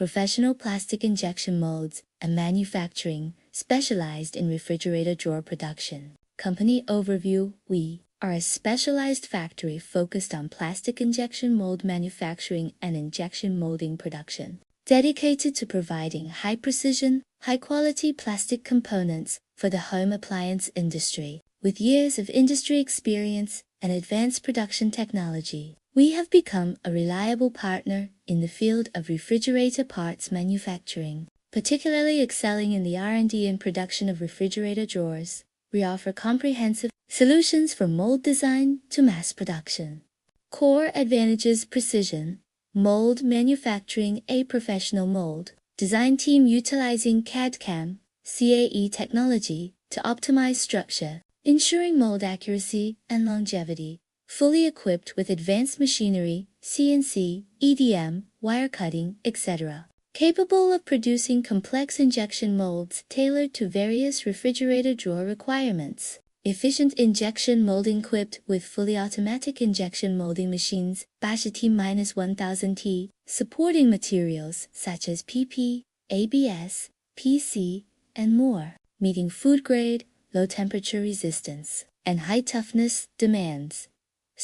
professional plastic injection molds, and manufacturing, specialized in refrigerator drawer production. Company overview: we are a specialized factory focused on plastic injection mold manufacturing and injection molding production, dedicated to providing high-precision, high-quality plastic components for the home appliance industry. With years of industry experience and advanced production technology, we have become a reliable partner in the field of refrigerator parts manufacturing, particularly excelling in the R&D and production of refrigerator drawers. We offer comprehensive solutions from mold design to mass production. Core advantages: precision mold manufacturing, a professional mold design team utilizing CAD/CAM, CAE technology to optimize structure, ensuring mold accuracy and longevity. Fully equipped with advanced machinery, CNC, EDM, wire cutting, etc. Capable of producing complex injection molds tailored to various refrigerator drawer requirements. Efficient injection molding equipped with fully automatic injection molding machines, T-1000T, supporting materials such as PP, ABS, PC, and more, meeting food grade, low temperature resistance, and high toughness demands.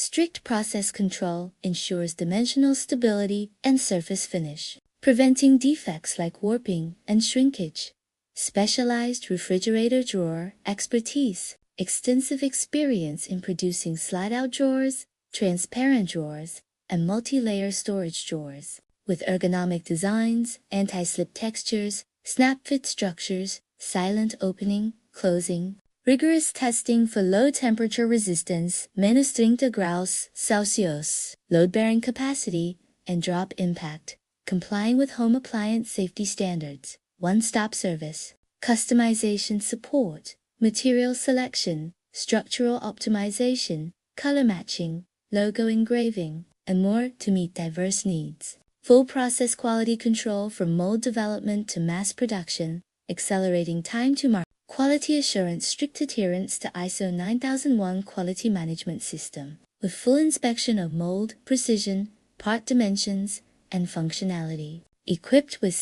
Strict process control ensures dimensional stability and surface finish, preventing defects like warping and shrinkage. Specialized refrigerator drawer expertise. Extensive experience in producing slide-out drawers, transparent drawers, and multi-layer storage drawers, with ergonomic designs, anti-slip textures, snap-fit structures, silent opening, closing. Rigorous testing for low temperature resistance, -30°C, load-bearing capacity, and drop impact, complying with home appliance safety standards. One-stop service, customization support, material selection, structural optimization, color matching, logo engraving, and more to meet diverse needs. Full process quality control from mold development to mass production, accelerating time to market. Quality assurance: strict adherence to ISO 9001 quality management system, with full inspection of mold, precision, part dimensions, and functionality. Equipped with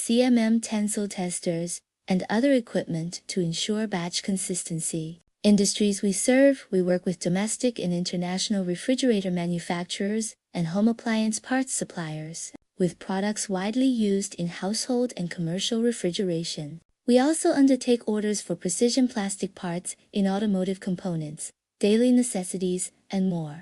tensile testers and other equipment to ensure batch consistency. Industries we serve: we work with domestic and international refrigerator manufacturers and home appliance parts suppliers, with products widely used in household and commercial refrigeration. We also undertake orders for precision plastic parts in automotive components, daily necessities, and more.